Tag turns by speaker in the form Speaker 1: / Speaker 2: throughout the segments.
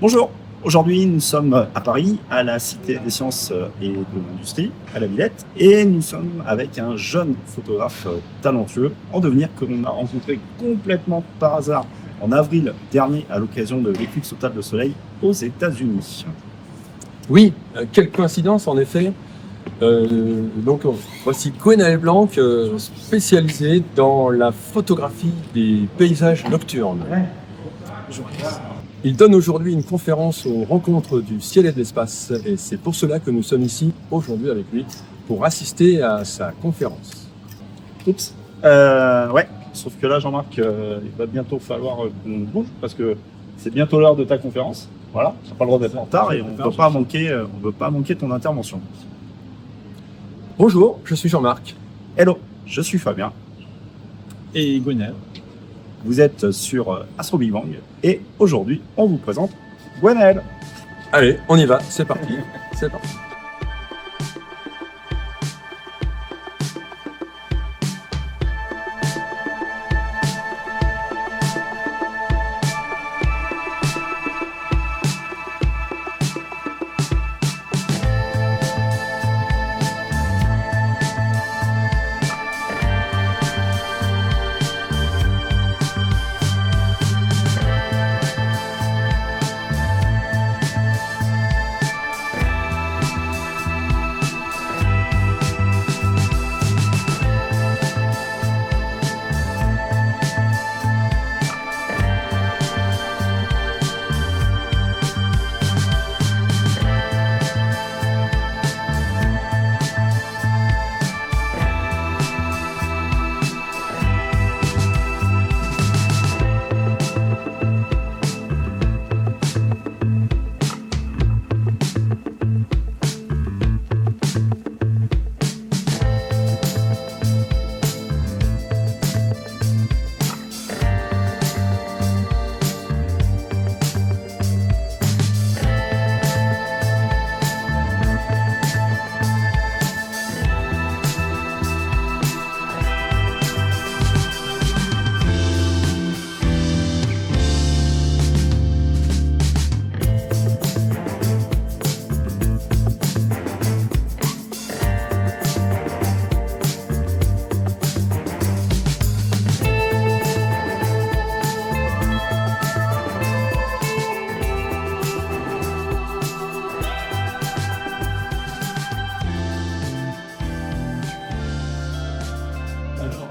Speaker 1: Bonjour, aujourd'hui nous sommes à Paris, à la Cité des Sciences et de l'Industrie, à la Villette, et nous sommes avec un jeune photographe talentueux en devenir que l'on a rencontré complètement par hasard en avril dernier à l'occasion de l'éclipse totale de soleil aux États-Unis.
Speaker 2: Oui, quelle coïncidence en effet. Voici Gwenaël Blanc, spécialisé dans la photographie des paysages nocturnes. Il donne aujourd'hui une conférence aux rencontres du ciel et de l'espace, et c'est pour cela que nous sommes ici aujourd'hui avec lui, pour assister à sa conférence.
Speaker 1: Oups. Ouais, sauf que là Jean-Marc, il va bientôt falloir qu'on bouge parce que c'est bientôt l'heure de ta conférence. Voilà, tu n'as pas le droit d'être en retard et on ne veut pas manquer ton intervention.
Speaker 2: Bonjour, je suis Jean-Marc.
Speaker 1: Hello, je suis Fabien.
Speaker 3: Et Gwenaël.
Speaker 1: Vous êtes sur Astro Big Bang et aujourd'hui on vous présente Gwenaël.
Speaker 2: Allez, on y va, c'est parti. C'est parti.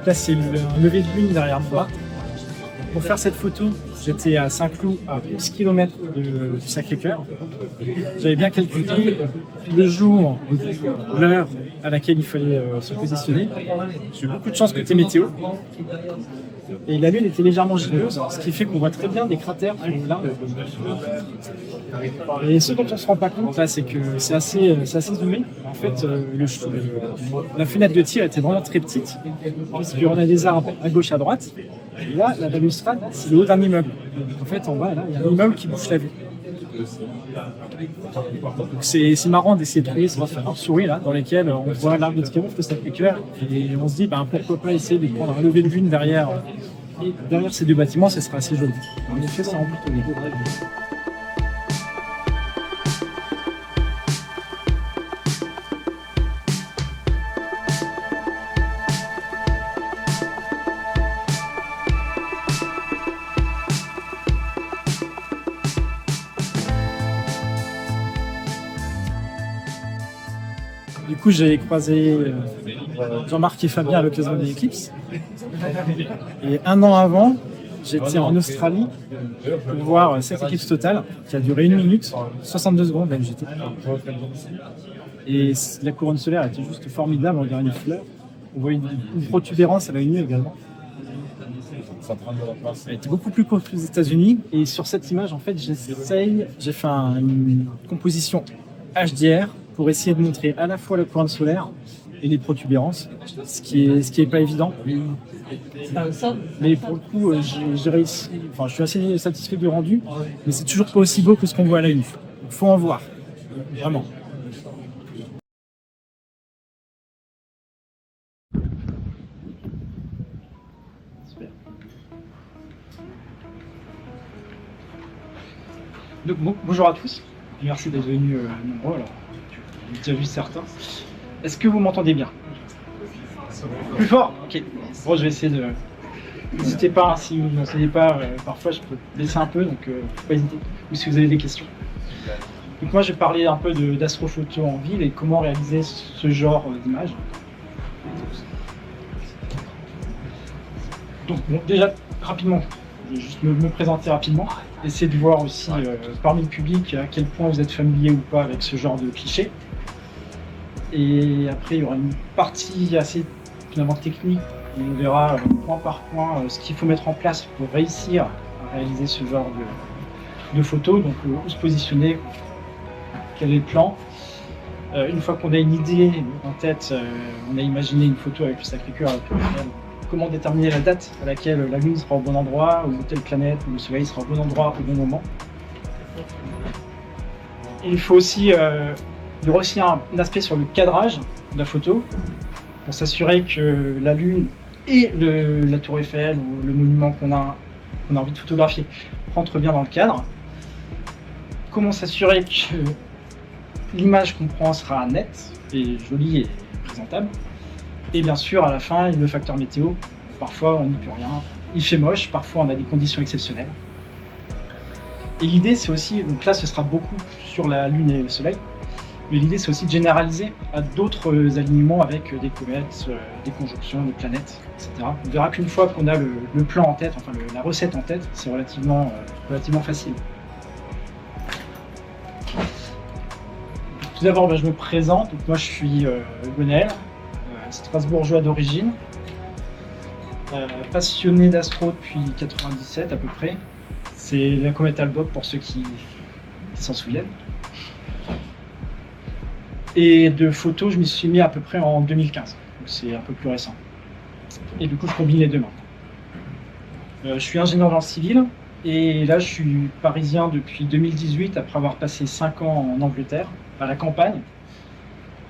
Speaker 3: Là, c'est le lever de lune derrière moi. Pour faire cette photo, j'étais à Saint-Cloud, à 11 km du Sacré-Cœur. J'avais bien calculé le jour, l'heure à laquelle il fallait se positionner. J'ai eu beaucoup de chance côté météo. Et la lune était légèrement gireuse, ce qui fait qu'on voit très bien des cratères là. Et ce dont on ne se rend pas compte là, c'est que c'est assez zoomé. En fait, la fenêtre de tir était vraiment très petite, puisqu'on a des arbres à gauche, à droite. Et là, la balustrade, c'est le haut d'un immeuble. En fait, en bas, là, il y a un immeuble qui bouche la vue. C'est marrant d'essayer de trouver ces souris là, dans lesquelles on voit l'arbre de triomphe, le Sacré-Cœur, et on se dit pourquoi pas essayer de prendre un lever de lune derrière ces deux bâtiments, ce serait assez joli. En effet, ça rend plutôt bien. Du coup, j'ai croisé Jean-Marc et Fabien à l'occasion de l'éclipse. Et un an avant, j'étais en Australie pour voir cette éclipse totale qui a duré 1 minute, 62 secondes même j'étais. Et la couronne solaire était juste formidable, on dirait une fleur. On voit une protubérance à l'œil nu également. Elle était beaucoup plus courte que les États-Unis. Et sur cette image, en fait, j'ai fait une composition HDR pour essayer de montrer à la fois la couronne solaire et les protubérances, ce qui est pas évident. Mais pour le coup, j'ai réussi. Enfin, je suis assez satisfait du rendu, mais c'est toujours pas aussi beau que ce qu'on voit à l'œil nu. Il faut en voir, vraiment. Donc, bonjour à tous, merci d'être venus nombreux. Alors, j'ai déjà vu certains. Est-ce que vous m'entendez bien? Plus fort? Ok. Bon, je vais essayer de. N'hésitez pas, hein, si vous ne m'entendez pas, parfois je peux baisser un peu, donc faut pas hésiter. Ou si vous avez des questions. Donc moi, je vais parler un peu d'astrophoto en ville et comment réaliser ce genre d'image. Donc bon, déjà, rapidement, je vais juste me présenter rapidement. Essayer de voir aussi parmi le public à quel point vous êtes familier ou pas avec ce genre de clichés. Et après, il y aura une partie assez finalement technique où on verra point par point ce qu'il faut mettre en place pour réussir à réaliser ce genre de photos. Donc où se positionner, quel est le plan. Une fois qu'on a une idée en tête, on a imaginé une photo avec le Sacré-Cœur, comment déterminer la date à laquelle la Lune sera au bon endroit, ou telle planète, ou le Soleil sera au bon endroit au bon moment. Et il faut aussi, il y aura aussi un aspect sur le cadrage de la photo, pour s'assurer que la Lune et la Tour Eiffel, ou le monument qu'on a envie de photographier, rentrent bien dans le cadre. Comment s'assurer que l'image qu'on prend sera nette et jolie et présentable. Et bien sûr, à la fin, le facteur météo. Parfois, on n'y peut rien. Il fait moche, parfois, on a des conditions exceptionnelles. Et l'idée, c'est aussi, donc là, ce sera beaucoup sur la Lune et le Soleil, mais l'idée, c'est aussi de généraliser à d'autres alignements avec des comètes, des conjonctions, des planètes, etc. On verra qu'une fois qu'on a le plan en tête, enfin la recette en tête, c'est relativement facile. Tout d'abord, je me présente. Donc, moi, je suis Gonel, strasbourgeois d'origine, passionné d'astro depuis 97 à peu près. C'est la comète Hale-Bopp pour ceux qui s'en souviennent. Et de photos, je m'y suis mis à peu près en 2015, donc c'est un peu plus récent. Et du coup, je combine les deux maintenant. Je suis ingénieur dans le civil, et là, je suis parisien depuis 2018, après avoir passé 5 ans en Angleterre, à la campagne.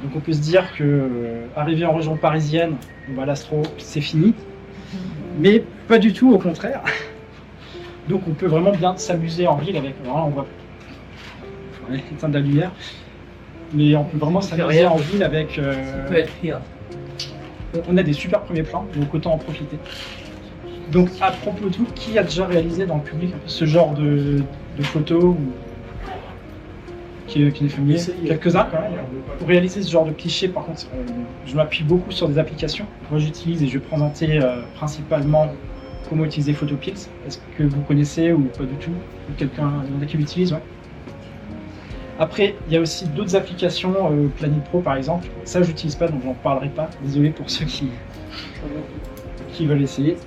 Speaker 3: Donc on peut se dire que arriver en région parisienne, l'astro, c'est fini. Mais pas du tout, au contraire. Donc on peut vraiment bien s'amuser en ville avec. Alors là, on voit éteindre la lumière. Mais on peut vraiment s'amuser en ville avec. On a des super premiers plans, donc autant en profiter. Donc à propos de tout, qui a déjà réalisé dans le public ce genre de photos ou qui est familier? Quelques-uns quand même. Pour réaliser ce genre de cliché, par contre, je m'appuie beaucoup sur des applications. Moi, j'utilise et je vais présenter principalement comment utiliser Photopills. Est-ce que vous connaissez ou pas du tout? Ou quelqu'un qui l'utilise? Ouais. Après, il y a aussi d'autres applications, Planit Pro par exemple. Ça, je n'utilise pas, donc j'en parlerai pas. Désolé pour ceux qui veulent essayer.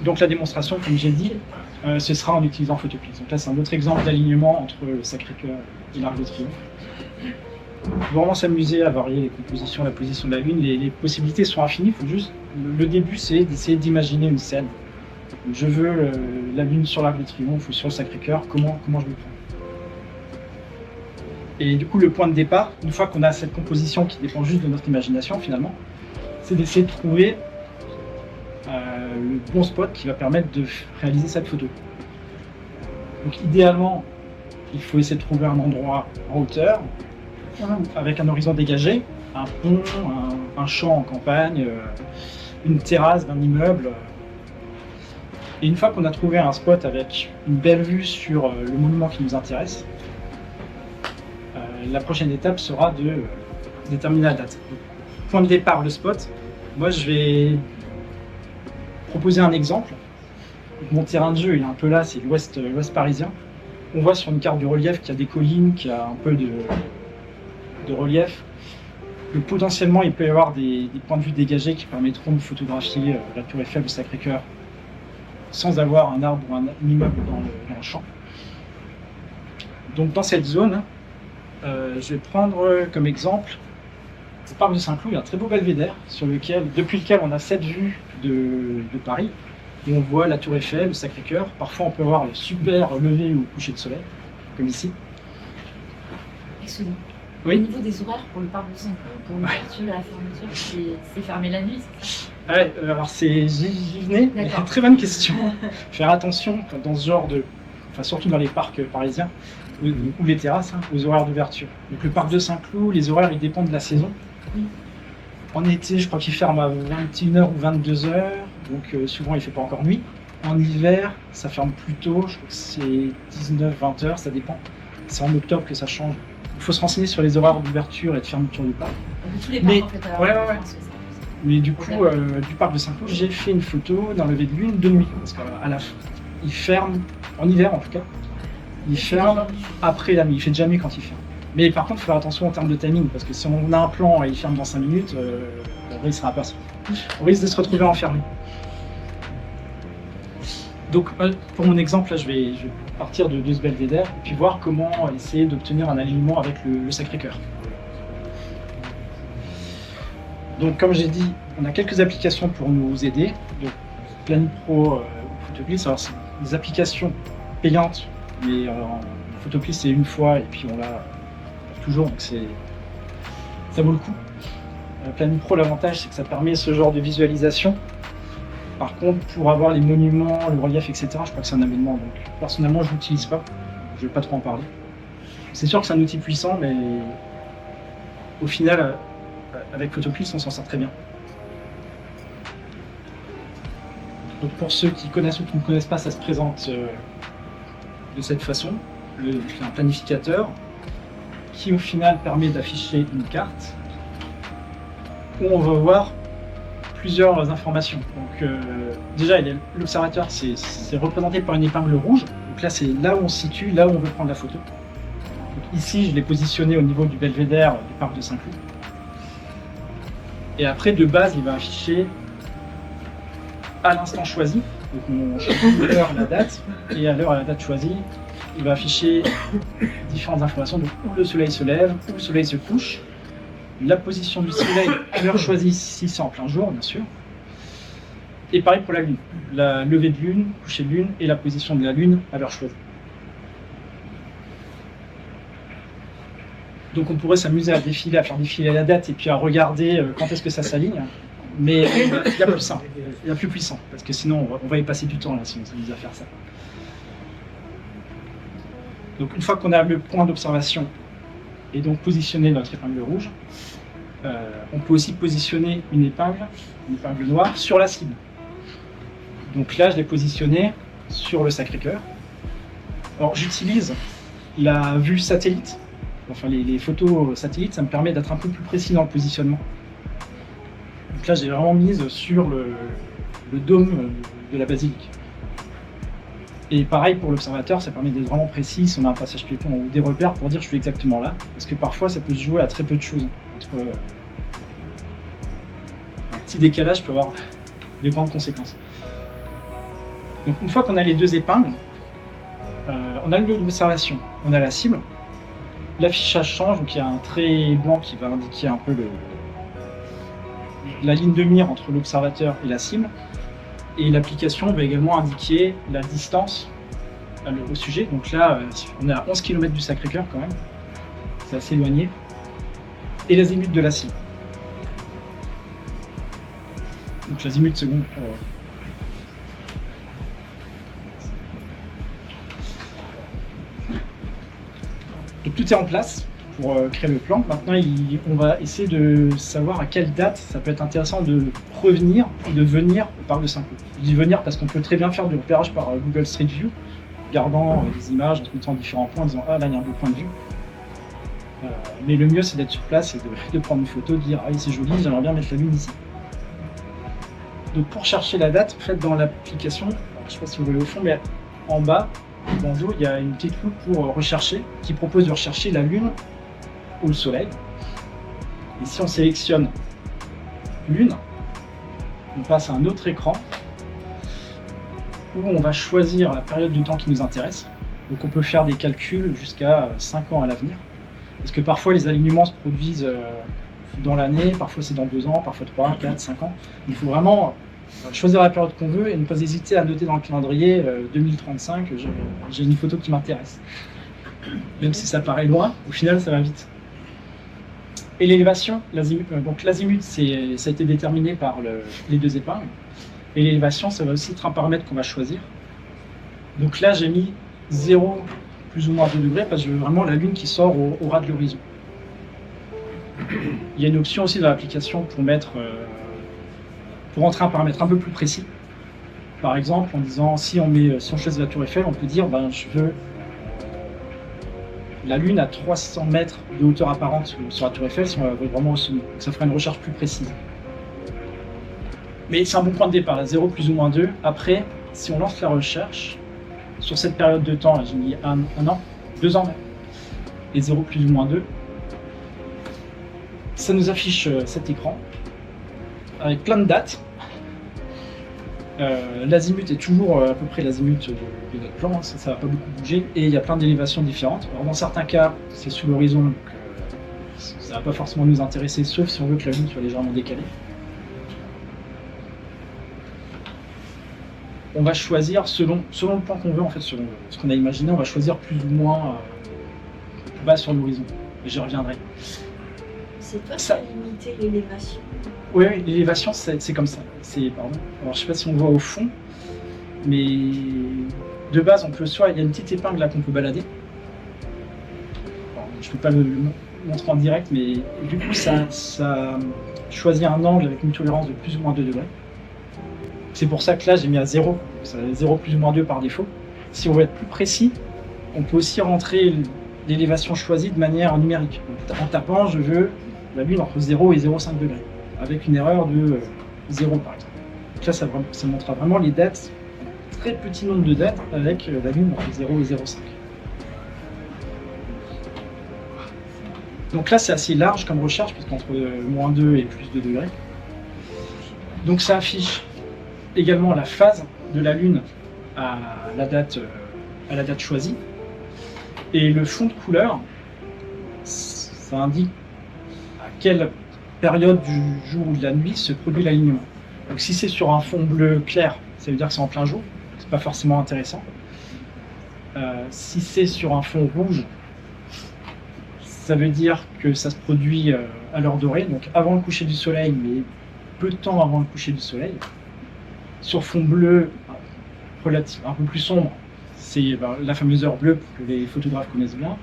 Speaker 3: Donc la démonstration, comme j'ai dit, ce sera en utilisant Photopills. Donc là, c'est un autre exemple d'alignement entre le Sacré-Cœur et l'Arc de Triomphe. On peut vraiment s'amuser à varier les compositions, la position de la Lune. Les possibilités sont infinies. Faut juste, le début, c'est d'essayer d'imaginer une scène. Donc, je veux la Lune sur l'Arc de Triomphe ou sur le Sacré-Cœur. Comment je le prends? Et du coup, le point de départ, une fois qu'on a cette composition qui dépend juste de notre imagination, finalement, c'est d'essayer de trouver le bon spot qui va permettre de réaliser cette photo. Donc idéalement, il faut essayer de trouver un endroit en hauteur, avec un horizon dégagé, un pont, un champ en campagne, une terrasse d'un immeuble. Et une fois qu'on a trouvé un spot avec une belle vue sur le monument qui nous intéresse, la prochaine étape sera de déterminer la date. Donc, point de départ, le spot. Moi, je vais proposer un exemple. Mon terrain de jeu, il est un peu là, c'est l'ouest parisien. On voit sur une carte du relief qu'il y a des collines, qu'il y a un peu de relief. Que potentiellement, il peut y avoir des points de vue dégagés qui permettront de photographier la Tour Eiffel, le Sacré-Cœur, sans avoir un arbre ou un immeuble dans le champ. Donc dans cette zone, je vais prendre comme exemple le parc de Saint-Cloud. Il y a un très beau belvédère depuis lequel on a cette vue de Paris. Et on voit la Tour Eiffel, le Sacré-Cœur. Parfois, on peut voir le super lever ou coucher de soleil, comme ici.
Speaker 4: Excusez-moi.
Speaker 3: Oui.
Speaker 4: Au niveau des horaires pour le parc de Saint-Cloud, pour l'ouverture et la fermeture, c'est fermé la nuit, c'est ça?
Speaker 3: Ouais, alors j'y venais, mais
Speaker 4: D'accord.
Speaker 3: très bonne question. Faire attention dans ce genre de, enfin surtout dans les parcs parisiens ou les terrasses, hein, aux horaires d'ouverture. Donc le parc de Saint-Cloud, les horaires ils dépendent de la saison.
Speaker 4: Oui.
Speaker 3: En été, je crois qu'il ferme à 21h ou 22h, donc souvent il fait pas encore nuit. En hiver, ça ferme plus tôt, je crois que c'est 19-20h, ça dépend. C'est en octobre que ça change. Il faut se renseigner sur les horaires d'ouverture et de fermeture du parc.
Speaker 4: De tous les
Speaker 3: Mais-
Speaker 4: parcs, en fait. alors,
Speaker 3: ouais.
Speaker 4: je pense que ça-
Speaker 3: Mais du coup, du parc de Saint-Cloud, j'ai fait une photo d'un lever de lune de nuit. Parce qu'à la fin, il ferme, en hiver en tout cas, il ferme après la nuit. Il fait déjà nuit quand il ferme. Mais par contre, il faut faire attention en termes de timing. Parce que si on a un plan et il ferme dans 5 minutes, après, il sera aperçu. On risque de se retrouver enfermé. Donc, pour mon exemple, là, je vais partir de ce belvédère et puis voir comment essayer d'obtenir un alignement avec le Sacré-Cœur. Donc, comme j'ai dit, on a quelques applications pour nous aider. Donc, Planipro ou Photocliss, alors c'est des applications payantes, mais Photocliss c'est une fois et puis on l'a toujours, donc ça vaut le coup. Planipro, l'avantage c'est que ça permet ce genre de visualisation. Par contre, pour avoir les monuments, le relief, etc., je crois que c'est un abonnement. Donc, personnellement, je l'utilise pas. Je vais pas trop en parler. C'est sûr que c'est un outil puissant, mais au final, avec Photocliss, on s'en sort très bien. Donc, pour ceux qui connaissent ou qui ne connaissent pas, ça se présente de cette façon. C'est un planificateur qui, au final, permet d'afficher une carte où on va voir plusieurs informations. Donc déjà, l'observateur, c'est représenté par une épingle rouge. Donc là, c'est là où on se situe, là où on veut prendre la photo. Donc ici, je l'ai positionné au niveau du belvédère du parc de Saint-Cloud. Et après, de base, il va afficher à l'instant choisi. Donc on choisit l'heure, la date, et à l'heure et la date choisie, il va afficher différentes informations. Donc où le soleil se lève, où le soleil se couche, la position du soleil à l'heure choisie, si c'est en plein jour, bien sûr. Et pareil pour la lune, la levée de lune, coucher de lune et la position de la lune à l'heure choisie. Donc on pourrait s'amuser à défiler, à faire défiler la date et puis à regarder quand est-ce que ça s'aligne. Mais il y a plus simple, il y a plus puissant, parce que sinon on va y passer du temps là si on s'amuse à faire ça. Donc une fois qu'on a le point d'observation et donc positionner notre épingle rouge, on peut aussi positionner une épingle noire sur la cible. Donc là, je l'ai positionné sur le Sacré-Cœur. Alors j'utilise la vue satellite, enfin les photos satellites, ça me permet d'être un peu plus précis dans le positionnement. Donc là, j'ai vraiment mise sur le dôme de la basilique. Et pareil pour l'observateur, ça permet d'être vraiment précis si on a un passage piéton ou des repères pour dire je suis exactement là. Parce que parfois ça peut se jouer à très peu de choses. Entre un petit décalage peut avoir des grandes conséquences. Donc une fois qu'on a les deux épingles, on a le lieu d'observation, on a la cible. L'affichage change, donc il y a un trait blanc qui va indiquer un peu la ligne de mire entre l'observateur et la cible. Et l'application va également indiquer la distance au sujet. Donc là, on est à 11 km du Sacré-Cœur quand même. C'est assez éloigné. Et l'azimut de la cible. Donc l'azimut seconde. Donc tout est en place pour créer le plan. Maintenant, on va essayer de savoir à quelle date ça peut être intéressant de revenir ou de venir au parc de Saint-Cloud. Je dis venir parce qu'on peut très bien faire du repérage par Google Street View, regardant les images, en tweetant différents points, en disant ah là il y a un beau point de vue. Mais le mieux c'est d'être sur place et de prendre une photo, de dire ah oui c'est joli, j'aimerais bien mettre la lune ici. Donc pour chercher la date, en fait dans l'application, je ne sais pas si vous voyez au fond, mais en bas, dans le dos, il y a une petite loupe pour rechercher, qui propose de rechercher la lune ou le soleil. Et si on sélectionne lune, on passe à un autre écran où on va choisir la période de temps qui nous intéresse. Donc on peut faire des calculs jusqu'à 5 ans à l'avenir. Parce que parfois les alignements se produisent dans l'année, parfois c'est dans 2 ans, parfois 3, 4, 5 ans. Il faut vraiment choisir la période qu'on veut et ne pas hésiter à noter dans le calendrier 2035, j'ai une photo qui m'intéresse. Même si ça paraît loin, au final ça va vite. Et l'élévation, donc l'azimut, ça a été déterminé par les deux épingles. Et l'élévation, ça va aussi être un paramètre qu'on va choisir. Donc là, j'ai mis 0 plus ou moins 2 degrés parce que je veux vraiment la Lune qui sort au ras de l'horizon. Il y a une option aussi dans l'application pour entrer un paramètre un peu plus précis. Par exemple, en disant, si on choisit la tour Eiffel, on peut dire, je veux la Lune à 300 mètres de hauteur apparente sur la tour Eiffel, si on la veut vraiment au sommet. Donc ça fera une recherche plus précise. Mais c'est un bon point de départ, là, 0 plus ou moins 2. Après, si on lance la recherche, sur cette période de temps, j'ai mis un an, 2 ans même, et 0 plus ou moins 2, ça nous affiche cet écran avec plein de dates. L'azimut est toujours à peu près l'azimut de notre plan, ça ne va pas beaucoup bouger, et il y a plein d'élévations différentes. Alors dans certains cas, c'est sous l'horizon, donc ça ne va pas forcément nous intéresser, sauf si on veut que la Lune soit légèrement décalée. On va choisir selon le plan qu'on veut, en fait, selon ce qu'on a imaginé, on va choisir plus ou moins bas sur l'horizon. Et j'y reviendrai.
Speaker 4: C'est toi qui as limité l'élévation?
Speaker 3: Oui, l'élévation, c'est comme ça. Alors, je ne sais pas si on voit au fond, mais de base, il y a une petite épingle là qu'on peut balader. Alors, je ne peux pas le montrer en direct, mais du coup, ça choisit un angle avec une tolérance de plus ou moins 2 degrés. C'est pour ça que là, j'ai mis à 0. Ça va 0 plus ou moins 2 par défaut. Si on veut être plus précis, on peut aussi rentrer l'élévation choisie de manière numérique. Donc, en tapant, je veux la Lune entre 0 et 0,5 degrés, avec une erreur de 0 par exemple. Donc là, ça montrera vraiment les dates, un très petit nombre de dates, avec la Lune entre 0 et 0,5. Donc là, c'est assez large comme recherche, puisqu'entre moins 2 et plus 2 degrés. Donc ça affiche également la phase de la Lune à la date choisie. Et le fond de couleur, ça indique à quelle période du jour ou de la nuit se produit l'alignement. Donc si c'est sur un fond bleu clair, ça veut dire que c'est en plein jour, c'est pas forcément intéressant. Si c'est sur un fond rouge, ça veut dire que ça se produit à l'heure dorée, donc avant le coucher du soleil, mais peu de temps avant le coucher du soleil. Sur fond bleu, un peu plus sombre, c'est la fameuse heure bleue que les photographes connaissent bien.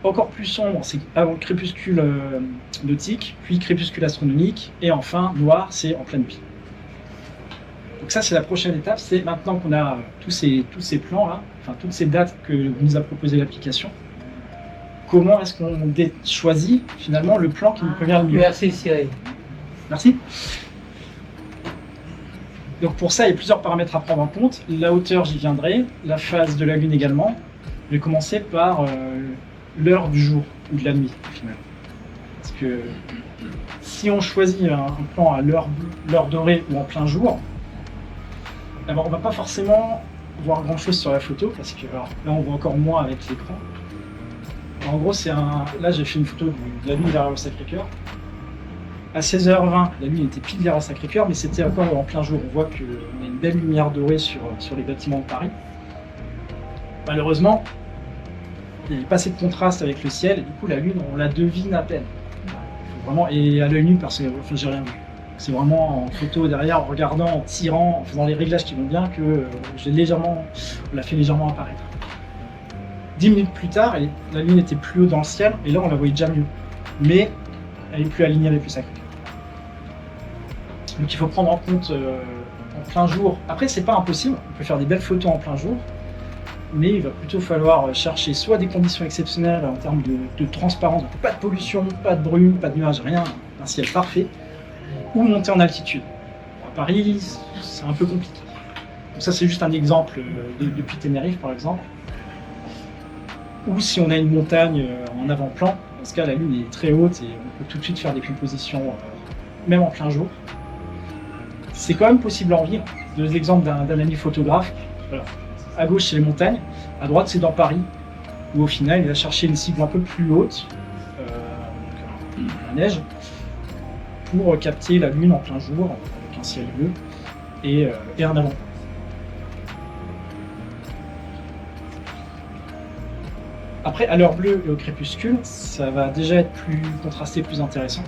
Speaker 3: Encore plus sombre, c'est avant le crépuscule nautique, puis crépuscule astronomique, et enfin noir, c'est en pleine nuit. Donc ça, c'est la prochaine étape, c'est maintenant qu'on a tous ces plans-là, enfin toutes ces dates que nous a proposé l'application, comment est-ce qu'on choisit finalement le plan qui nous convient le mieux.
Speaker 5: Merci Cyril.
Speaker 3: Merci. Donc pour ça, il y a plusieurs paramètres à prendre en compte. La hauteur, j'y viendrai, la phase de la Lune également. Je vais commencer par l'heure du jour ou de la nuit, finalement. Parce que si on choisit un plan à l'heure dorée ou en plein jour, alors on ne va pas forcément voir grand-chose sur la photo, parce que alors, là on voit encore moins avec l'écran. En gros, là j'ai fait une photo de la Lune derrière le Sacré-Cœur. À 16h20, la Lune était pile derrière le Sacré-Cœur, mais c'était encore en plein jour. On voit qu'on a une belle lumière dorée sur les bâtiments de Paris. Malheureusement, il n'y avait pas assez de contraste avec le ciel, et du coup la Lune, on la devine à peine. Vraiment, et à l'œil nu, parce que j'ai rien vu. C'est vraiment en photo derrière, en regardant, en tirant, en faisant les réglages qui vont bien, que on l'a fait légèrement apparaître. 10 minutes plus tard, la Lune était plus haut dans le ciel, et là on la voyait déjà mieux. Mais elle est plus alignée avec le Sacré-Cœur. Donc il faut prendre en compte en plein jour. Après, c'est pas impossible, on peut faire des belles photos en plein jour, mais il va plutôt falloir chercher soit des conditions exceptionnelles en termes de transparence, donc pas de pollution, pas de brume, pas de nuages, rien, un ciel parfait, ou monter en altitude. À Paris, c'est un peu compliqué. Donc ça, c'est juste un exemple depuis Tenerife, par exemple. Ou si on a une montagne en avant-plan, dans ce cas, la Lune est très haute et on peut tout de suite faire des compositions, même en plein jour. C'est quand même possible en ville. Deux exemples d'un ami photographe. Alors, à gauche, c'est les montagnes. À droite, c'est dans Paris, où au final, il va chercher une cible un peu plus haute, la neige, pour capter la Lune en plein jour, avec un ciel bleu et un avant. Après, à l'heure bleue et au crépuscule, ça va déjà être plus contrasté, plus intéressant.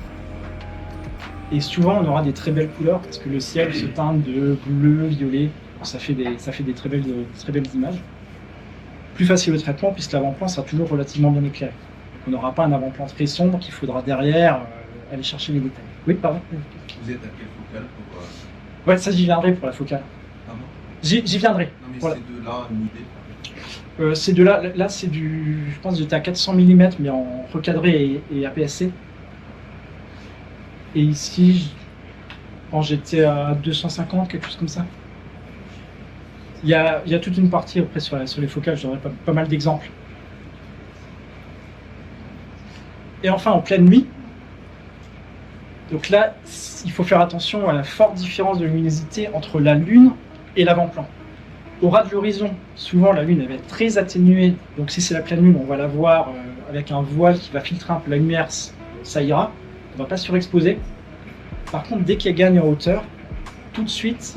Speaker 3: Et souvent, on aura des très belles couleurs parce que le ciel se teint de bleu, violet. Ça fait des très belles images. Plus facile au traitement puisque l'avant-plan sera toujours relativement bien éclairé. On n'aura pas un avant-plan très sombre qu'il faudra derrière aller chercher les détails. Oui, pardon.
Speaker 5: Vous êtes à quelle focale pour...
Speaker 3: Ouais, ça j'y viendrai pour la focale.
Speaker 5: Pardon.
Speaker 3: J'y viendrai.
Speaker 5: Non mais
Speaker 3: Voilà.
Speaker 5: c'est de là une idée.
Speaker 3: C'est de là c'est du... Je pense que j'étais à 400 mm mais en recadré et APS-C. Et ici, quand j'étais à 250, quelque chose comme ça. Il y a toute une partie après sur les focales, j'aurais pas mal d'exemples. Et enfin en pleine nuit, donc là, il faut faire attention à la forte différence de luminosité entre la Lune et l'avant-plan. Au ras de l'horizon, souvent la Lune elle va être très atténuée, donc si c'est la pleine Lune, on va la voir avec un voile qui va filtrer un peu la lumière, ça ira, on ne va pas surexposer. Par contre, dès qu'elle gagne en hauteur, tout de suite,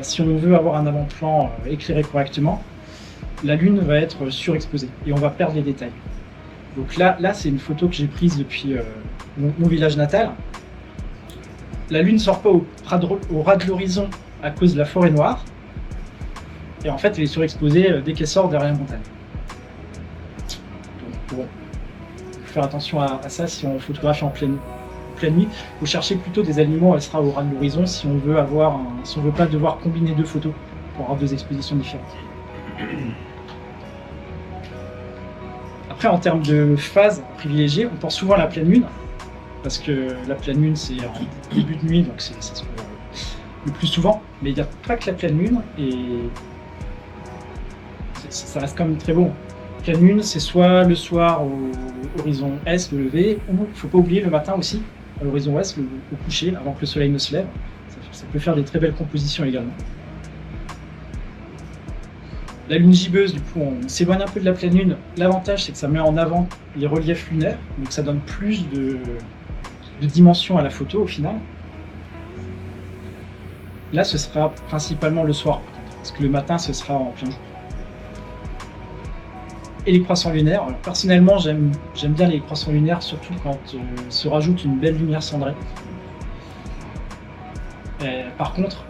Speaker 3: si on veut avoir un avant-plan éclairé correctement, la Lune va être surexposée et on va perdre les détails. Donc là c'est une photo que j'ai prise depuis mon village natal. La Lune ne sort pas au ras de l'horizon à cause de la forêt noire. Et en fait, elle est surexposée dès qu'elle sort derrière la montagne. Donc bon, faut faire attention à ça si on photographie en pleine nuit. Il faut chercher plutôt des aliments, elle sera au ras de l'horizon si on veut pas devoir combiner deux photos pour avoir deux expositions différentes. Après, en termes de phase privilégiée, on pense souvent à la pleine lune, parce que la pleine lune c'est en début de nuit, donc c'est ce qu'on voit le plus souvent, mais il n'y a pas que la pleine lune, et ça reste quand même très beau. Pleine lune, c'est soit le soir au horizon est, le lever, ou il ne faut pas oublier le matin aussi, à l'horizon ouest, au coucher, avant que le soleil ne se lève. Ça peut faire des très belles compositions également. La lune gibbeuse, du coup, on s'éloigne un peu de la pleine lune. L'avantage, c'est que ça met en avant les reliefs lunaires, donc ça donne plus de dimension à la photo au final. Là, ce sera principalement le soir, parce que le matin, ce sera en plein jour. Et les croissants lunaires, alors personnellement, j'aime bien les croissants lunaires, surtout quand se rajoute une belle lumière cendrée. Par contre,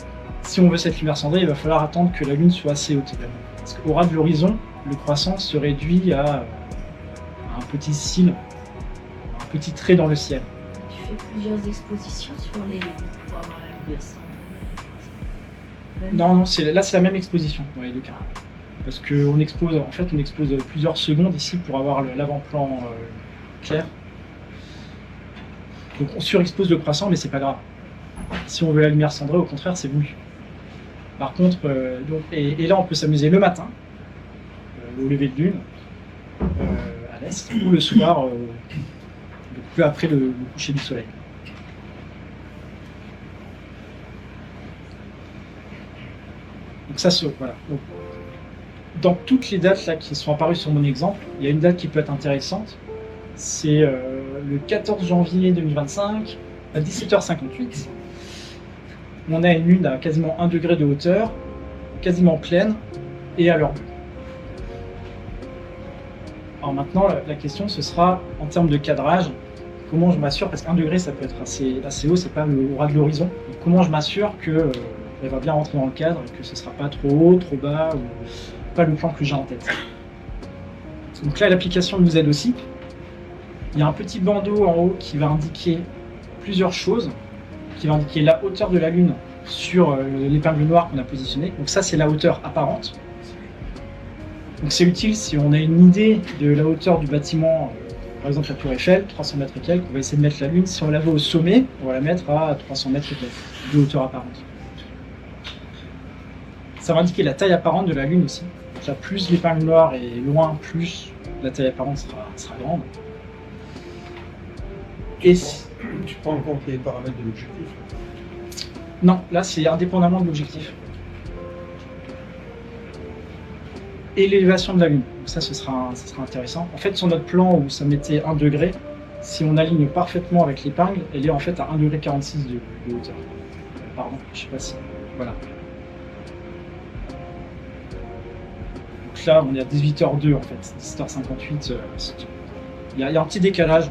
Speaker 3: si on veut cette lumière cendrée, il va falloir attendre que la lune soit assez haute également. Parce qu'au ras de l'horizon, le croissant se réduit à un petit cil, un petit trait dans le ciel.
Speaker 4: Tu fais plusieurs expositions sur les pour avoir la lumière cendrée.
Speaker 3: Non, là c'est la même exposition dans les deux cas. Parce qu'on expose, plusieurs secondes ici pour avoir l'avant-plan clair. Donc on surexpose le croissant, mais c'est pas grave. Si on veut la lumière cendrée, au contraire, c'est voulu. Par contre, et là on peut s'amuser le matin, au lever de lune, à l'est, ou le soir, peu après le coucher du soleil. Donc ça, voilà. Donc, dans toutes les dates là, qui sont apparues sur mon exemple, il y a une date qui peut être intéressante. C'est le 14 janvier 2025 à 17h58. On a une lune à quasiment 1 degré de hauteur, quasiment pleine et à l'heure bleue. Alors maintenant, la question ce sera en termes de cadrage, comment je m'assure, parce qu'1 degré ça peut être assez haut, c'est pas au ras de l'horizon. Comment je m'assure que elle va bien rentrer dans le cadre et que ce sera pas trop haut, trop bas, ou pas le plan que j'ai en tête. Donc là, l'application nous aide aussi. Il y a un petit bandeau en haut qui va indiquer plusieurs choses, qui va indiquer la hauteur de la Lune sur l'épingle noire qu'on a positionnée. Donc ça, c'est la hauteur apparente. Donc c'est utile si on a une idée de la hauteur du bâtiment, par exemple la tour Eiffel, 300 mètres et quelques, on va essayer de mettre la Lune. Si on la veut au sommet, on va la mettre à 300 mètres et quelques de hauteur apparente. Ça va indiquer la taille apparente de la Lune aussi. Donc là, plus l'épingle noire est loin, plus la taille apparente sera grande.
Speaker 5: Tu prends en compte les paramètres de l'objectif?
Speaker 3: Non, là c'est indépendamment de l'objectif. Et l'élévation de la Lune. Donc ça, ce sera intéressant. En fait, sur notre plan où ça mettait 1 degré, si on aligne parfaitement avec l'épingle, elle est en fait à 1,46 degré de hauteur. Pardon, je sais pas si... Voilà. Donc Donc là, on est à 18h02 en fait, 17h58. Il y a un petit décalage.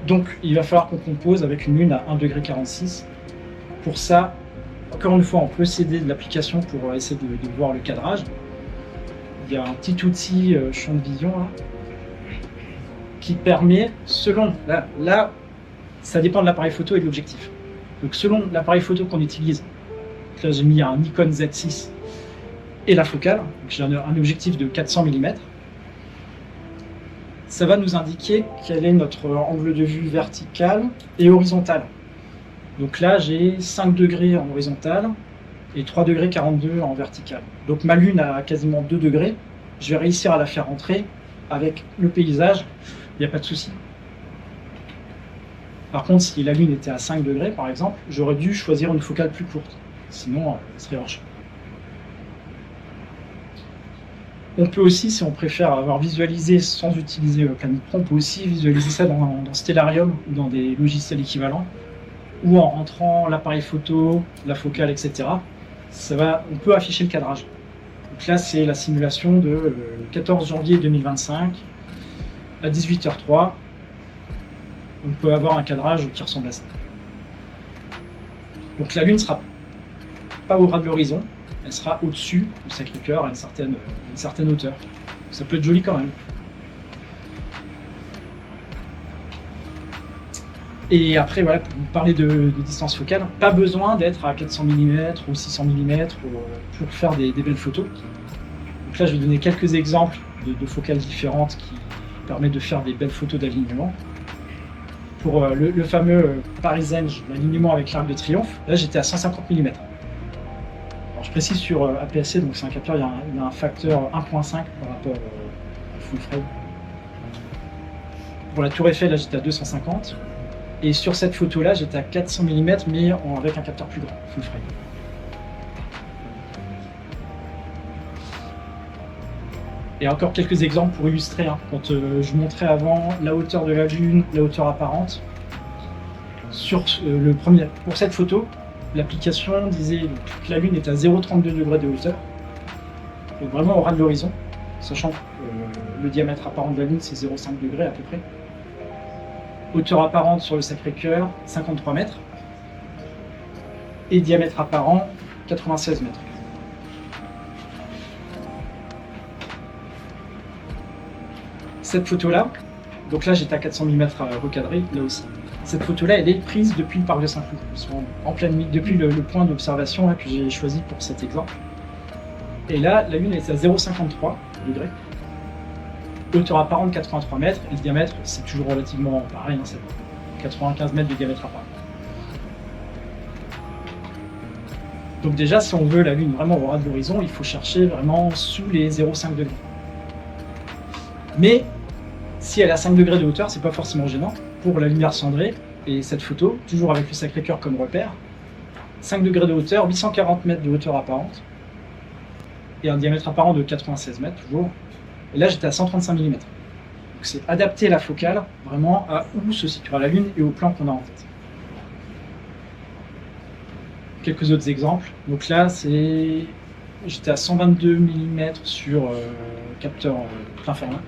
Speaker 3: Donc il va falloir qu'on compose avec une lune à 1,46 degré. Pour ça, encore une fois, on peut s'aider de l'application pour essayer de voir le cadrage. Il y a un petit outil champ de vision là, qui permet, selon, là, ça dépend de l'appareil photo et de l'objectif. Donc selon l'appareil photo qu'on utilise, là j'ai mis un Nikon Z6 et la focale, j'ai un objectif de 400 mm. Ça va nous indiquer quel est notre angle de vue vertical et horizontal. Donc là j'ai 5 degrés en horizontal et 3,42 degrés en vertical. Donc ma lune a quasiment 2 degrés, je vais réussir à la faire entrer avec le paysage, il n'y a pas de souci. Par contre, si la lune était à 5 degrés par exemple, j'aurais dû choisir une focale plus courte, sinon ce serait hors champ. On peut aussi, si on préfère avoir visualisé sans utiliser Camera Pro, on peut aussi visualiser ça dans Stellarium ou dans des logiciels équivalents, ou en rentrant l'appareil photo, la focale, etc. On peut afficher le cadrage. Donc là, c'est la simulation de 14 janvier 2025 à 18h03. On peut avoir un cadrage qui ressemble à ça. Donc la lune ne sera pas au ras de l'horizon, elle sera au-dessus du Sacré-Cœur à une certaine hauteur. Ça peut être joli quand même. Et après, voilà, pour vous parler de distance focale, pas besoin d'être à 400 mm ou 600 mm pour faire des belles photos. Donc là, je vais donner quelques exemples de focales différentes qui permettent de faire des belles photos d'alignement. Pour le fameux Paris-Enge, l'alignement avec l'Arc de Triomphe, là j'étais à 150 mm. Alors, je précise sur APS-C, donc c'est un capteur, il y a un facteur 1.5 par rapport au full frame. Pour la Tour Eiffel, là j'étais à 250. Et sur cette photo-là, j'étais à 400 mm, mais avec un capteur plus grand, full frame. Et encore quelques exemples pour illustrer. Quand je montrais avant la hauteur de la Lune, la hauteur apparente, pour cette photo, l'application disait que la Lune est à 0,32 degrés de hauteur, donc vraiment au ras de l'horizon, sachant que le diamètre apparent de la Lune c'est 0,5 degrés à peu près. Hauteur apparente sur le Sacré-Cœur, 53 mètres. Et diamètre apparent, 96 mètres. Cette photo-là, donc là j'étais à 400 mm recadré, là aussi. Cette photo-là, elle est prise depuis le parc de Saint-Cloud, en pleine nuit, depuis le point d'observation que j'ai choisi pour cet exemple. Et là, la Lune est à 0,53 degrés. Hauteur apparente 83 mètres, et le diamètre, c'est toujours relativement pareil, c'est 95 mètres de diamètre apparent. Donc déjà, si on veut la Lune vraiment au ras de l'horizon, il faut chercher vraiment sous les 0,5 degrés. Mais si elle a 5 degrés de hauteur, c'est pas forcément gênant. Pour la lumière cendrée, et cette photo, toujours avec le Sacré-Cœur comme repère, 5 degrés de hauteur, 840 mètres de hauteur apparente, et un diamètre apparent de 96 mètres toujours. Et là, j'étais à 135 mm. Donc c'est adapter la focale vraiment à où se situera la Lune et au plan qu'on a en tête. Quelques autres exemples. Donc là, j'étais à 122 mm sur capteur plein format.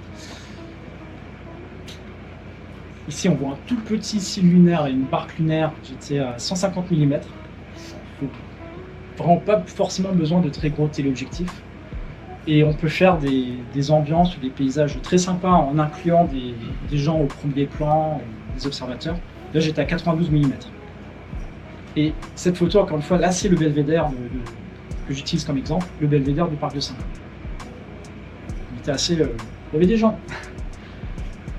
Speaker 3: Ici, on voit un tout petit cil lunaire et une barque lunaire. J'étais à 150 mm. Vraiment pas forcément besoin de très gros téléobjectifs. Et on peut faire des ambiances ou des paysages très sympas en incluant des gens au premier plan, des observateurs. Là, j'étais à 92 mm. Et cette photo, encore une fois, là, c'est le belvédère que j'utilise comme exemple, le belvédère du parc de Saint-Cloud. Il y avait des gens.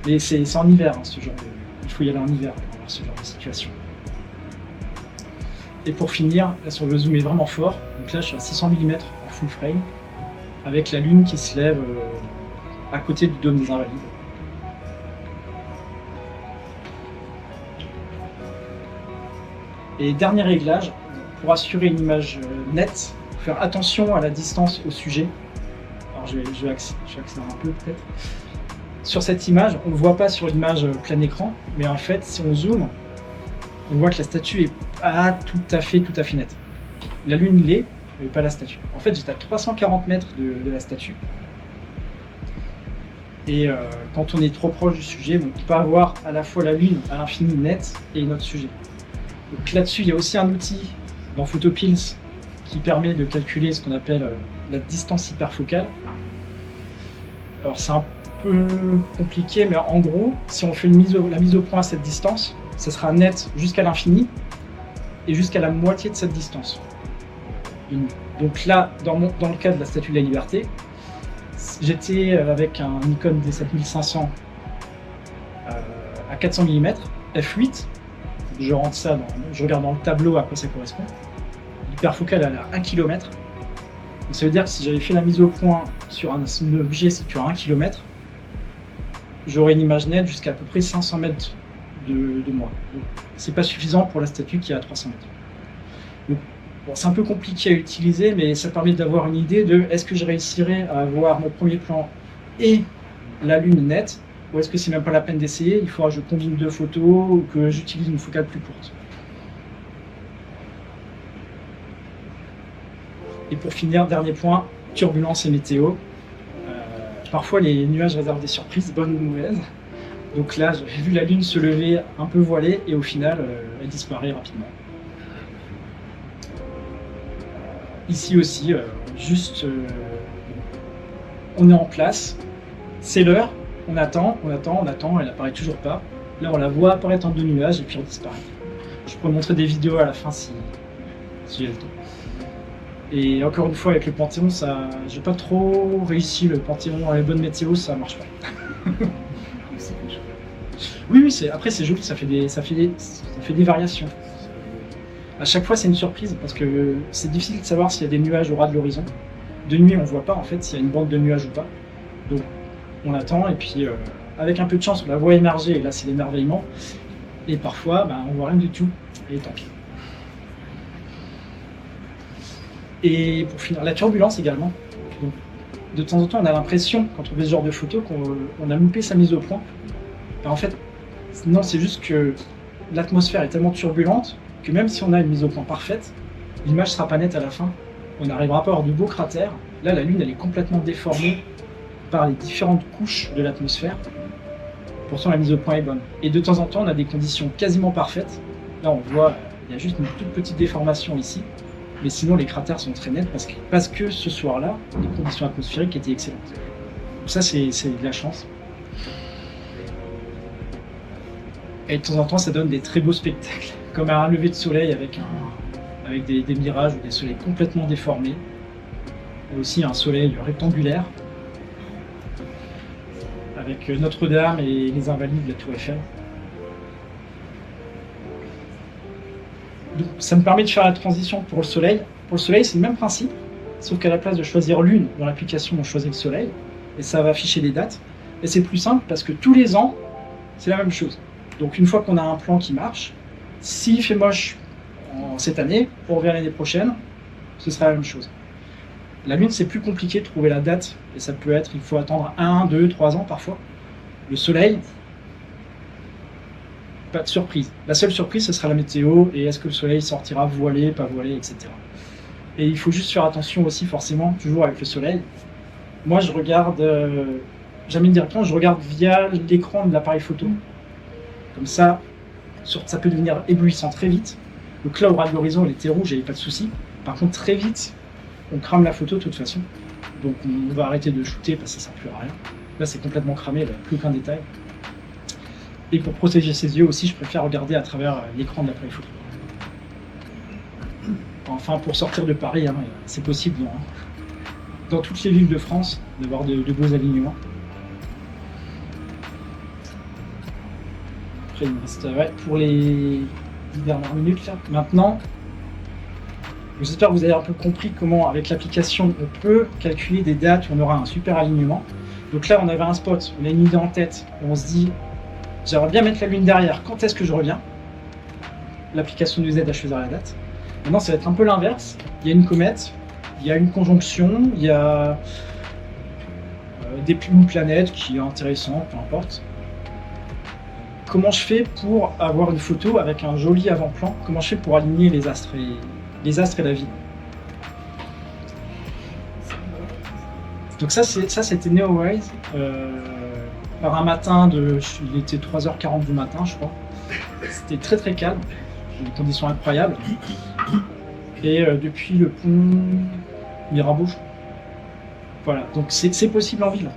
Speaker 3: Mais c'est en hiver, ce genre il faut y aller en hiver pour avoir ce genre de situation. Et pour finir, là, sur le zoom est vraiment fort. Donc là, je suis à 600 mm en full frame, avec la Lune qui se lève à côté du dôme des Invalides. Et dernier réglage, pour assurer une image nette, il faut faire attention à la distance au sujet. Alors je vais accélérer un peu peut-être. Sur cette image, on ne le voit pas sur l'image plein écran, mais en fait, si on zoome, on voit que la statue est pas tout à fait nette. La Lune l'est, mais pas la statue. En fait, j'étais à 340 mètres de la statue. Et quand on est trop proche du sujet, on ne peut pas avoir à la fois la lune à l'infini nette et notre sujet. Donc là-dessus, il y a aussi un outil dans Photopills qui permet de calculer ce qu'on appelle la distance hyperfocale. Alors c'est un peu compliqué, mais en gros, si on fait la mise au point à cette distance, ça sera net jusqu'à l'infini et jusqu'à la moitié de cette distance. Donc là, dans le cas de la Statue de la Liberté, j'étais avec un Nikon D7500 à 400 mm, f8. Je rentre ça, je regarde dans le tableau à quoi ça correspond. L'hyperfocale elle est à 1 km. Donc ça veut dire que si j'avais fait la mise au point sur un objet situé à 1 km, j'aurais une image nette jusqu'à peu près 500 mètres de moi. C'est pas suffisant pour la statue qui est à 300 mètres. Donc, bon, c'est un peu compliqué à utiliser, mais ça permet d'avoir une idée de est-ce que je réussirai à avoir mon premier plan et la lune nette, ou est-ce que c'est même pas la peine d'essayer, il faudra que je combine 2 photos ou que j'utilise une focale plus courte. Et pour finir, dernier point, turbulence et météo. Parfois les nuages réservent des surprises, bonnes ou mauvaises. Donc là, j'ai vu la lune se lever un peu voilée et au final, elle disparaît rapidement. Ici aussi, on est en place, c'est l'heure, on attend, elle apparaît toujours pas. Là, on la voit apparaître en 2 nuages et puis elle disparaît. Je pourrais montrer des vidéos à la fin si j'ai le temps. Et encore une fois, avec le Panthéon, j'ai pas trop réussi. Le Panthéon à la bonne météo, ça marche pas. Oui, après c'est joli, ça fait des variations. À chaque fois, c'est une surprise parce que c'est difficile de savoir s'il y a des nuages au ras de l'horizon. De nuit, on voit pas en fait s'il y a une bande de nuages ou pas. Donc, on attend et puis avec un peu de chance, on la voit émerger et là, c'est l'émerveillement. Et parfois, on voit rien du tout et tant pis. Et pour finir, la turbulence également. Donc, de temps en temps, on a l'impression, quand on fait ce genre de photos, qu'on a loupé sa mise au point. Et en fait, non, c'est juste que l'atmosphère est tellement turbulente que même si on a une mise au point parfaite, l'image sera pas nette à la fin. On n'arrivera pas à avoir de beaux cratères. Là, la Lune, elle est complètement déformée par les différentes couches de l'atmosphère. Pourtant, la mise au point est bonne. Et de temps en temps, on a des conditions quasiment parfaites. Là, on voit, il y a juste une toute petite déformation ici. Mais sinon, les cratères sont très nets parce que ce soir-là, les conditions atmosphériques étaient excellentes. Donc ça, c'est de la chance. Et de temps en temps, ça donne des très beaux spectacles, comme un lever de soleil avec des mirages ou des soleils complètement déformés. Et aussi un soleil rectangulaire, avec Notre-Dame et les Invalides de la Tour Eiffel. Donc, ça me permet de faire la transition pour le soleil. Pour le soleil, c'est le même principe, sauf qu'à la place de choisir lune dans l'application, on choisit le soleil, et ça va afficher les dates. Et c'est plus simple parce que tous les ans, c'est la même chose. Donc une fois qu'on a un plan qui marche, s'il fait moche cette année, on revient l'année prochaine, ce sera la même chose. La lune, c'est plus compliqué de trouver la date, et ça peut être, il faut attendre 1, 2, 3 ans parfois. Le soleil, pas de surprise. La seule surprise, ce sera la météo, et est-ce que le soleil sortira voilé, pas voilé, etc. Et il faut juste faire attention aussi, forcément, toujours avec le soleil. Moi, je regarde, jamais directement, je regarde via l'écran de l'appareil photo. Comme ça, ça peut devenir éblouissant très vite. Donc là, au ras de l'horizon, elle était rouge, il n'y avait pas de souci. Par contre, très vite, on crame la photo de toute façon. Donc on va arrêter de shooter parce que ça ne sert plus à rien. Là, c'est complètement cramé, il n'y a plus aucun détail. Et pour protéger ses yeux aussi, je préfère regarder à travers l'écran de l'appareil photo. Enfin, pour sortir de Paris, c'est possible dans toutes les villes de France d'avoir de beaux alignements. Après, il me reste pour les 10 dernières minutes là. Maintenant, j'espère que vous avez un peu compris comment, avec l'application, on peut calculer des dates où on aura un super alignement. Donc là, on avait un spot, on a une idée en tête, on se dit, j'aimerais bien mettre la lune derrière, quand est-ce que je reviens? L'application nous aide à choisir la date. Maintenant, ça va être un peu l'inverse. Il y a une comète, il y a une conjonction, il y a une planète qui est intéressante, peu importe. Comment je fais pour avoir une photo avec un joli avant-plan? Comment je fais pour aligner les astres et la vie? Donc ça c'était Neowise. Par un matin, il était 3h40 du matin, je crois. C'était très très calme, des conditions incroyables. Et depuis le pont Mirabeau, voilà, donc c'est possible en ville.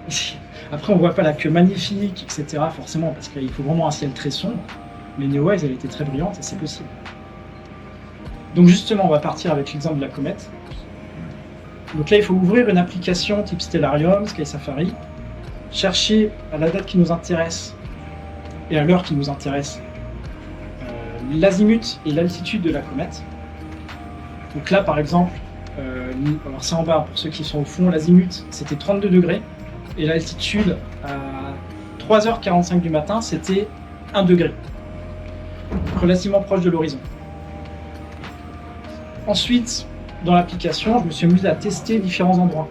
Speaker 3: Après, on voit pas la queue magnifique, etc. forcément, parce qu'il faut vraiment un ciel très sombre. Mais Neowise, elle était très brillante et c'est possible. Donc justement, on va partir avec l'exemple de la comète. Donc là, il faut ouvrir une application type Stellarium, Sky Safari, chercher à la date qui nous intéresse et à l'heure qui nous intéresse l'azimut et l'altitude de la comète. Donc là, par exemple, alors c'est en bas pour ceux qui sont au fond, l'azimut c'était 32 degrés et l'altitude à 3h45 du matin c'était 1 degré, relativement proche de l'horizon. Ensuite, dans l'application, je me suis amusé à tester différents endroits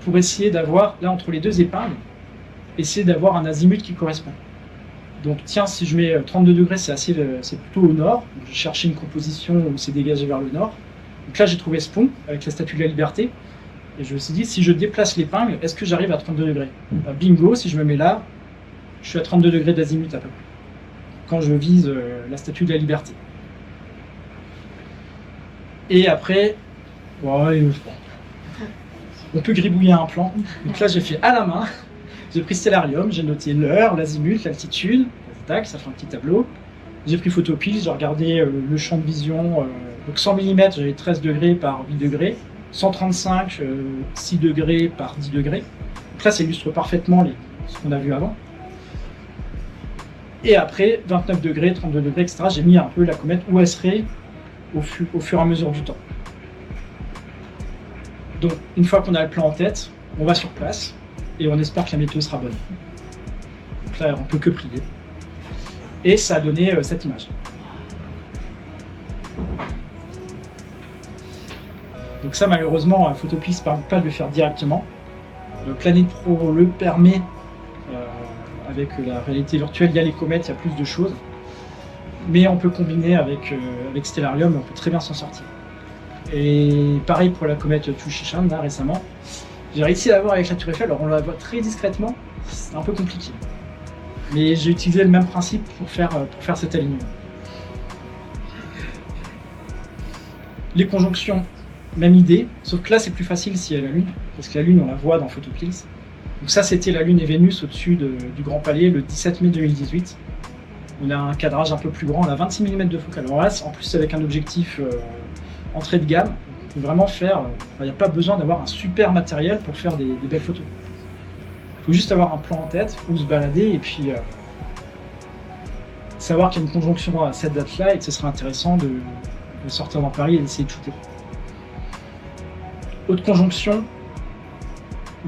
Speaker 3: pour essayer d'avoir, là entre les deux épingles, essayer d'avoir un azimut qui correspond. Donc tiens, si je mets 32 degrés, c'est plutôt au nord. Donc, je cherchais une composition où c'est dégagé vers le nord. Donc là, j'ai trouvé ce pont avec la Statue de la Liberté. Et je me suis dit, si je déplace l'épingle, est-ce que j'arrive à 32 degrés? Bingo, si je me mets là, je suis à 32 degrés d'azimut à peu près, quand je vise la Statue de la Liberté. Et après, on peut gribouiller un plan. Donc là, j'ai fait à la main. J'ai pris Stellarium, j'ai noté l'heure, l'azimut, l'altitude. Tac, ça fait un petit tableau. J'ai pris Photopills, j'ai regardé le champ de vision. Donc 100 mm, j'avais 13 degrés par 8 degrés. 135, 6 degrés par 10 degrés. Donc là, ça illustre parfaitement ce qu'on a vu avant. Et après, 29 degrés, 32 degrés, etc. J'ai mis un peu la comète où elle serait au fur et à mesure du temps. Donc, une fois qu'on a le plan en tête, on va sur place et on espère que la météo sera bonne. Donc là, on ne peut que prier. Et ça a donné cette image. Donc ça, malheureusement, Photopills ne permet pas de le faire directement. Le Planet Pro le permet. Avec la réalité virtuelle, il y a les comètes, il y a plus de choses. Mais on peut combiner avec Stellarium, on peut très bien s'en sortir. Et pareil pour la comète Chūōshīchan, là, récemment. J'ai réussi à la voir avec la Tour Eiffel, alors on la voit très discrètement, c'est un peu compliqué. Mais j'ai utilisé le même principe pour faire cet alignement. Les conjonctions, même idée, sauf que là c'est plus facile s'il y a la Lune, parce que la Lune on la voit dans Photopills. Donc ça c'était la Lune et Vénus au-dessus du Grand Palais le 17 mai 2018. On a un cadrage un peu plus grand, on a 26 mm de focale. Alors là, en plus avec un objectif entrée de gamme, on peut vraiment faire, il n'y a pas besoin d'avoir un super matériel pour faire des belles photos. Il faut juste avoir un plan en tête, ou se balader et puis savoir qu'il y a une conjonction à cette date-là et que ce serait intéressant de sortir dans Paris et d'essayer de shooter. Autre conjonction,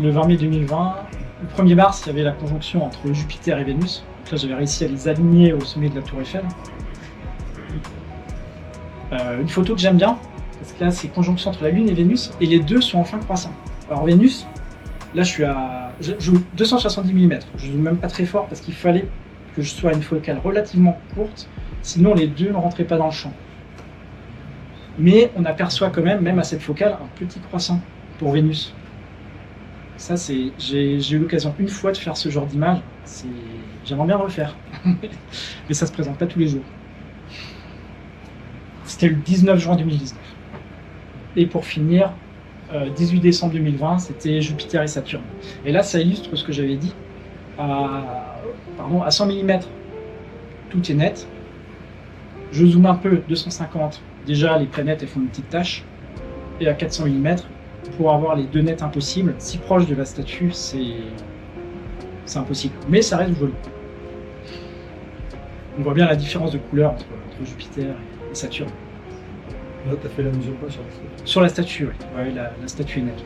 Speaker 3: le 20 mai 2020, le 1er mars, il y avait la conjonction entre Jupiter et Vénus. Donc là, j'avais réussi à les aligner au sommet de la Tour Eiffel. Une photo que j'aime bien, parce que là, c'est conjonction entre la Lune et Vénus, et les deux sont en fin croissant. Alors Vénus, là, je joue 270 mm. Je joue même pas très fort parce qu'il fallait que je sois à une focale relativement courte, sinon les deux ne rentraient pas dans le champ. Mais on aperçoit quand même à cette focale, un petit croissant pour Vénus. Ça, j'ai eu l'occasion une fois de faire ce genre d'image. J'aimerais bien refaire, mais ça se présente pas tous les jours. C'était le 19 juin 2019. Et pour finir, 18 décembre 2020, c'était Jupiter et Saturne. Et là, ça illustre ce que j'avais dit. À 100 mm, tout est net. Je zoome un peu, 250. Déjà, les planètes, elles font une petite tache. Et à 400 mm, pour avoir les deux nets impossibles, si proche de la statue, c'est impossible. Mais ça reste joli. On voit bien la différence de couleur entre Jupiter et Saturne.
Speaker 2: Là, tu as fait la mise au point sur la statue.
Speaker 3: Sur la statue, oui. Ouais, la statue est nette.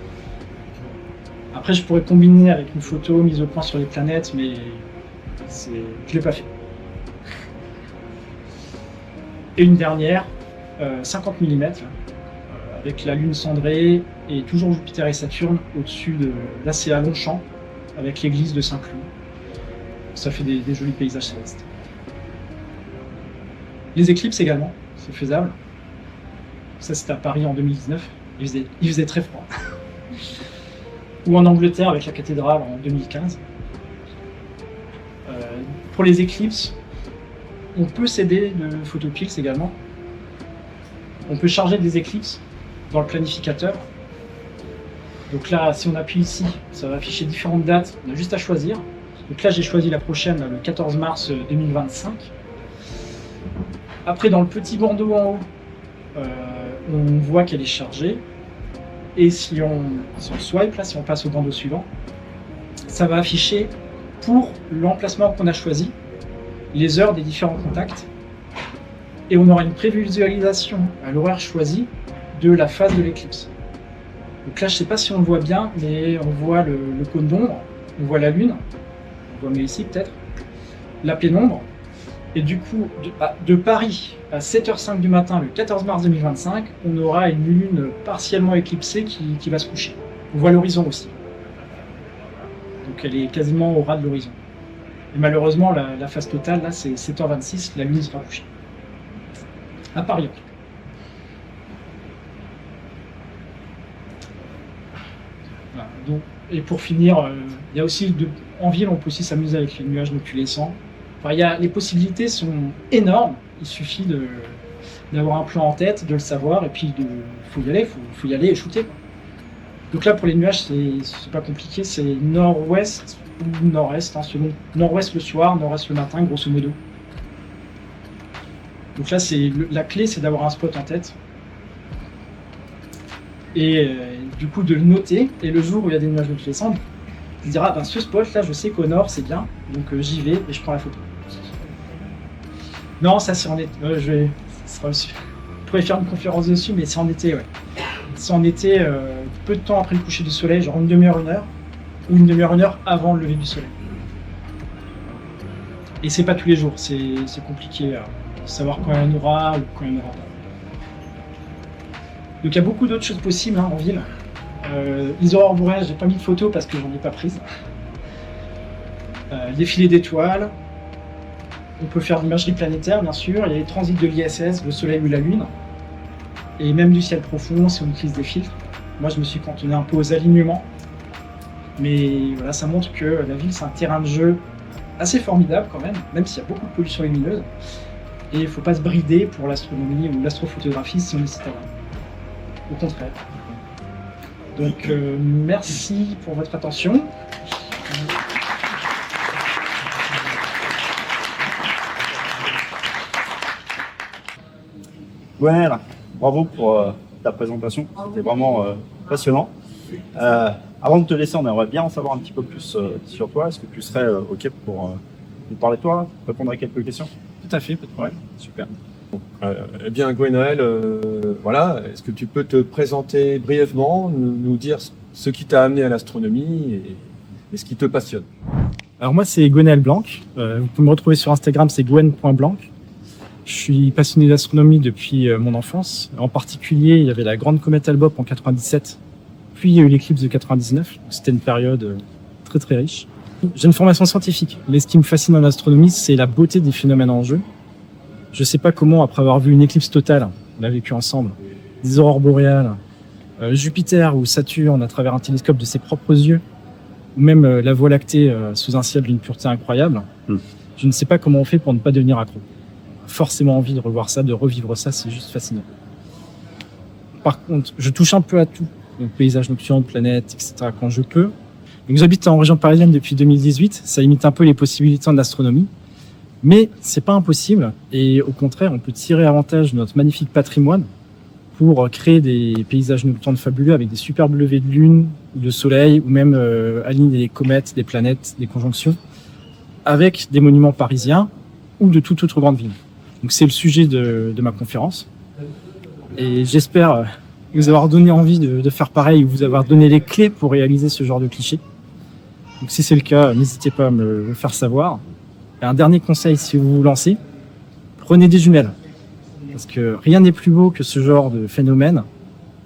Speaker 3: Après, je pourrais combiner avec une photo mise au point sur les planètes, mais je ne l'ai pas fait. Et une dernière, 50 mm, avec la Lune cendrée et toujours Jupiter et Saturne au-dessus de... Là, c'est à Longchamp, avec l'église de Saint-Cloud. Ça fait des jolis paysages célestes. Les éclipses également, c'est faisable. Ça, c'était à Paris en 2019. Il faisait très froid. ou en Angleterre avec la cathédrale en 2015. Pour les éclipses, on peut s'aider de Photopills également. On peut charger des éclipses dans le planificateur. Donc là, si on appuie ici, ça va afficher différentes dates. On a juste à choisir. Donc là, j'ai choisi la prochaine, le 14 mars 2025. Après, dans le petit bandeau en haut, on voit qu'elle est chargée. Et si on swipe, là, si on passe au bandeau suivant, ça va afficher pour l'emplacement qu'on a choisi, les heures des différents contacts. Et on aura une prévisualisation à l'horaire choisi de la phase de l'éclipse. Donc là, je ne sais pas si on le voit bien, mais on voit le cône d'ombre, on voit la lune, on voit mieux ici peut-être, la pénombre. Et du coup, de Paris à 7h05 du matin, le 14 mars 2025, on aura une lune partiellement éclipsée qui va se coucher. On voit l'horizon aussi. Donc elle est quasiment au ras de l'horizon. Et malheureusement, la phase totale, là, c'est 7h26, la lune sera couchée. À Paris. Voilà, donc, et pour finir, il y a aussi en ville, on peut aussi s'amuser avec les nuages noctulescents. Enfin, les possibilités sont énormes. Il suffit d'avoir un plan en tête, de le savoir, et puis faut y aller et shooter. Donc là, pour les nuages, c'est pas compliqué, c'est nord-ouest ou nord-est, hein, selon. Nord-ouest le soir, nord-est le matin, grosso modo. Donc là, la clé, c'est d'avoir un spot en tête. Et du coup, de le noter. Et le jour où il y a des nuages noctulescents, il dira, ben, ce spot là, je sais qu'au nord, c'est bien. Donc j'y vais et je prends la photo. Non, ça c'est en été. Je pourrais faire une conférence dessus, mais c'est en été, ouais. C'est en été, peu de temps après le coucher du soleil, genre une demi-heure, une heure, ou une demi-heure, une heure avant le lever du soleil. Et c'est pas tous les jours, c'est compliqué de savoir quand il y en aura ou quand il n'y en aura pas. Donc il y a beaucoup d'autres choses possibles en ville. Les aurores boréales, j'ai pas mis de photos parce que j'en ai pas prise. Défilé d'étoiles. On peut faire de l'imagerie planétaire, bien sûr. Il y a les transits de l'ISS, le Soleil ou la Lune. Et même du ciel profond, si on utilise des filtres. Moi, je me suis cantonné un peu aux alignements. Mais voilà, ça montre que la ville, c'est un terrain de jeu assez formidable quand même s'il y a beaucoup de pollution lumineuse. Et il ne faut pas se brider pour l'astronomie ou l'astrophotographie si on est citadin. Au contraire. Donc, merci pour votre attention.
Speaker 1: Gwenaël, bravo pour ta présentation, c'était vraiment passionnant. Avant de te laisser, on aimerait bien en savoir un petit peu plus sur toi. Est-ce que tu serais OK pour nous parler de toi, répondre à quelques questions?
Speaker 3: Tout à fait, pas de problème.
Speaker 1: Super.
Speaker 2: Eh bien, Gwenaël, voilà, est-ce que tu peux te présenter brièvement, nous dire ce qui t'a amené à l'astronomie et ce qui te passionne?
Speaker 3: Alors moi, c'est Gwenaël Blanc. Vous pouvez me retrouver sur Instagram, c'est gwen.blanc. Je suis passionné d'astronomie depuis mon enfance. En particulier, il y avait la grande comète Hale-Bopp en 97, puis il y a eu l'éclipse de 99. C'était une période très très riche. J'ai une formation scientifique, mais ce qui me fascine en astronomie, c'est la beauté des phénomènes en jeu. Je sais pas comment, après avoir vu une éclipse totale, on l'a vécu ensemble, des aurores boréales, Jupiter ou Saturne à travers un télescope de ses propres yeux, ou même la Voie lactée sous un ciel d'une pureté incroyable, je ne sais pas comment on fait pour ne pas devenir accro. Forcément envie de revoir ça, de revivre ça, c'est juste fascinant. Par contre, je touche un peu à tout, donc paysages nocturnes, planètes, etc. quand je peux. Donc j'habite en région parisienne depuis 2018, ça limite un peu les possibilités de l'astronomie, mais c'est pas impossible et au contraire, on peut tirer avantage de notre magnifique patrimoine pour créer des paysages nocturnes fabuleux avec des superbes levées de lune, de soleil ou même aligner des comètes, des planètes, des conjonctions avec des monuments parisiens ou de toute autre grande ville. Donc c'est le sujet de ma conférence et j'espère vous avoir donné envie de faire pareil ou vous avoir donné les clés pour réaliser ce genre de cliché. Donc si c'est le cas, n'hésitez pas à me le faire savoir. Et un dernier conseil, si vous vous lancez, prenez des jumelles. Parce que rien n'est plus beau que ce genre de phénomène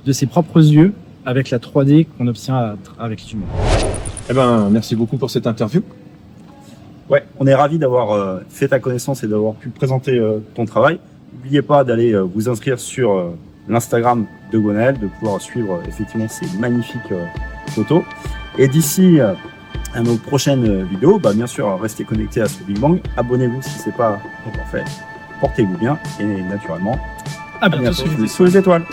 Speaker 3: de ses propres yeux avec la 3D qu'on obtient avec les jumelles.
Speaker 2: Eh ben, merci beaucoup pour cette interview.
Speaker 1: Ouais, on est ravis d'avoir fait ta connaissance et d'avoir pu présenter ton travail. N'oubliez pas d'aller vous inscrire sur l'Instagram de Gwenaël, de pouvoir suivre effectivement ces magnifiques photos. Et d'ici à nos prochaines vidéos, bah, bien sûr, restez connectés à ce Big Bang. Abonnez-vous si ce n'est pas encore fait. Portez-vous bien et naturellement,
Speaker 3: À
Speaker 1: à
Speaker 3: bientôt
Speaker 1: bientôt
Speaker 3: sur les
Speaker 1: sous les étoiles.